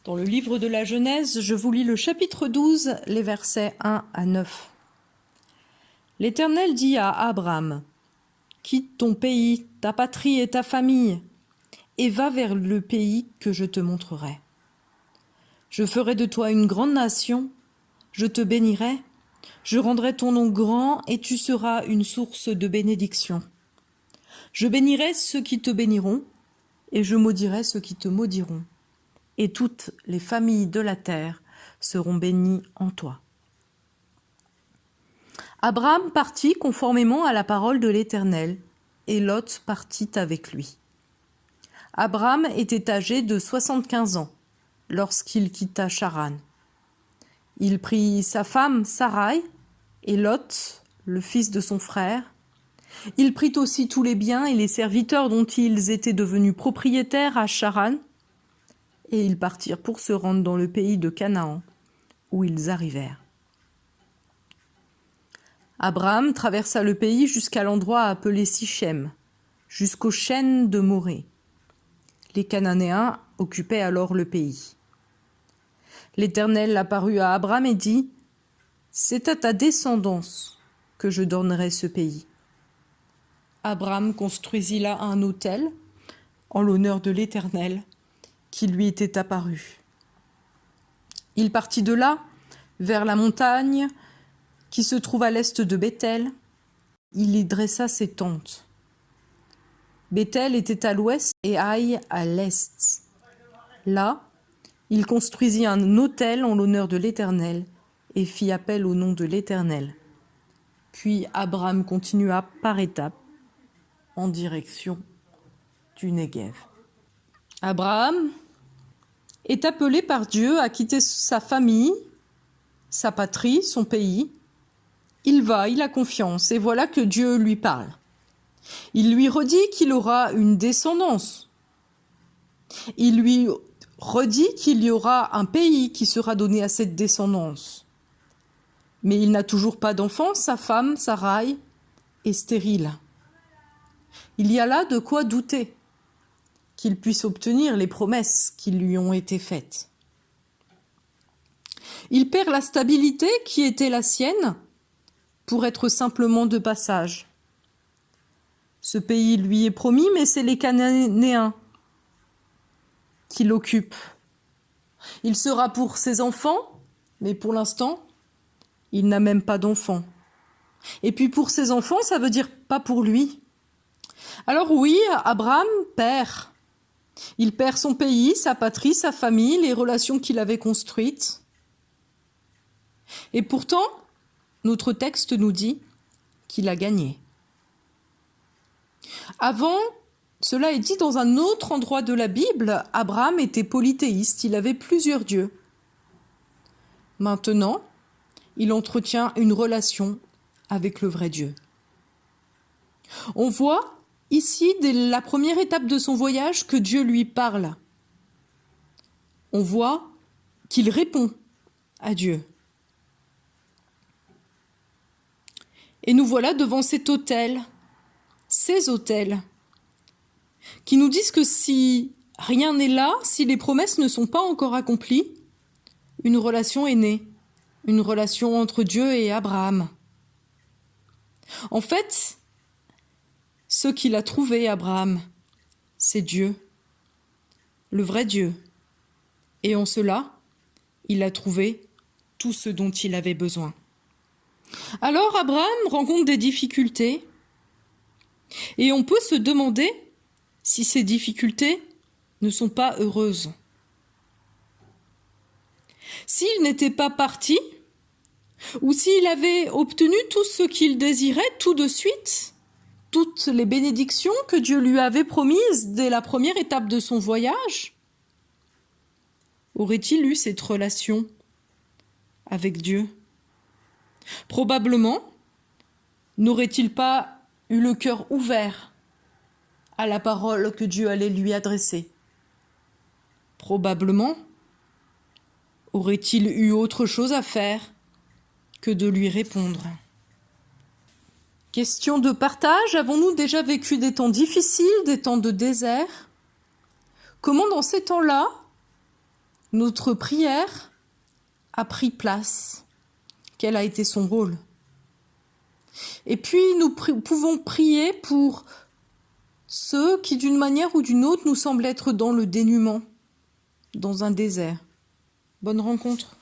Dans le livre de la Genèse, je vous lis le chapitre 12, les versets 1 à 9. L'Éternel dit à Abraham, « Quitte ton pays, ta patrie et ta famille, et va vers le pays que je te montrerai. Je ferai de toi une grande nation, je te bénirai, je rendrai ton nom grand et tu seras une source de bénédiction. Je bénirai ceux qui te béniront, et je maudirai ceux qui te maudiront. Et toutes les familles de la terre seront bénies en toi. » Abraham partit conformément à la parole de l'Éternel, et Lot partit avec lui. Abraham était âgé de 75 ans lorsqu'il quitta Charan. Il prit sa femme Sarai et Lot, le fils de son frère. Il prit aussi tous les biens et les serviteurs dont ils étaient devenus propriétaires à Charan, et ils partirent pour se rendre dans le pays de Canaan, où ils arrivèrent. Abraham traversa le pays jusqu'à l'endroit appelé Sichem, jusqu'aux chênes de Morée. Les Cananéens occupaient alors le pays. L'Éternel apparut à Abraham et dit, « C'est à ta descendance que je donnerai ce pays. » Abraham construisit là un autel en l'honneur de l'Éternel qui lui était apparu. Il partit de là vers la montagne qui se trouve à l'est de Béthel. Il y dressa ses tentes. Béthel était à l'ouest et Haï à l'est. Là, il construisit un autel en l'honneur de l'Éternel et fit appel au nom de l'Éternel. Puis Abraham continua par étapes en direction du Néguev. Abraham est appelé par Dieu à quitter sa famille, sa patrie, son pays. Il va, il a confiance, et voilà que Dieu lui parle. Il lui redit qu'il aura une descendance. Il lui redit qu'il y aura un pays qui sera donné à cette descendance. Mais il n'a toujours pas d'enfant, sa femme, Sarai, est stérile. Il y a là de quoi douter qu'il puisse obtenir les promesses qui lui ont été faites. Il perd la stabilité qui était la sienne pour être simplement de passage. Ce pays lui est promis, mais c'est les Cananéens qui l'occupent. Il sera pour ses enfants, mais pour l'instant, il n'a même pas d'enfants. Et puis pour ses enfants, ça veut dire pas pour lui. Alors oui, Abraham perd. Il perd son pays, sa patrie, sa famille, les relations qu'il avait construites. Et pourtant, notre texte nous dit qu'il a gagné. Avant, cela est dit dans un autre endroit de la Bible, Abraham était polythéiste, il avait plusieurs dieux. Maintenant, il entretient une relation avec le vrai Dieu. On voit ici, dès la première étape de son voyage, que Dieu lui parle. On voit qu'il répond à Dieu. Et nous voilà devant cet autel, ces autels, qui nous disent que si rien n'est là, si les promesses ne sont pas encore accomplies, une relation est née, une relation entre Dieu et Abraham. En fait, ce qu'il a trouvé, Abraham, c'est Dieu, le vrai Dieu. Et en cela, il a trouvé tout ce dont il avait besoin. Alors Abraham rencontre des difficultés et on peut se demander si ces difficultés ne sont pas heureuses. S'il n'était pas parti, ou s'il avait obtenu tout ce qu'il désirait tout de suite, toutes les bénédictions que Dieu lui avait promises dès la première étape de son voyage, aurait-il eu cette relation avec Dieu ? Probablement, n'aurait-il pas eu le cœur ouvert à la parole que Dieu allait lui adresser ? Probablement, aurait-il eu autre chose à faire que de lui répondre ? Question de partage, avons-nous déjà vécu des temps difficiles, des temps de désert ? Comment dans ces temps-là, Notre prière a pris place. Quel a été son rôle? Et puis nous pouvons prier pour ceux qui, d'une manière ou d'une autre, nous semblent être dans le dénuement, dans un désert. Bonne rencontre.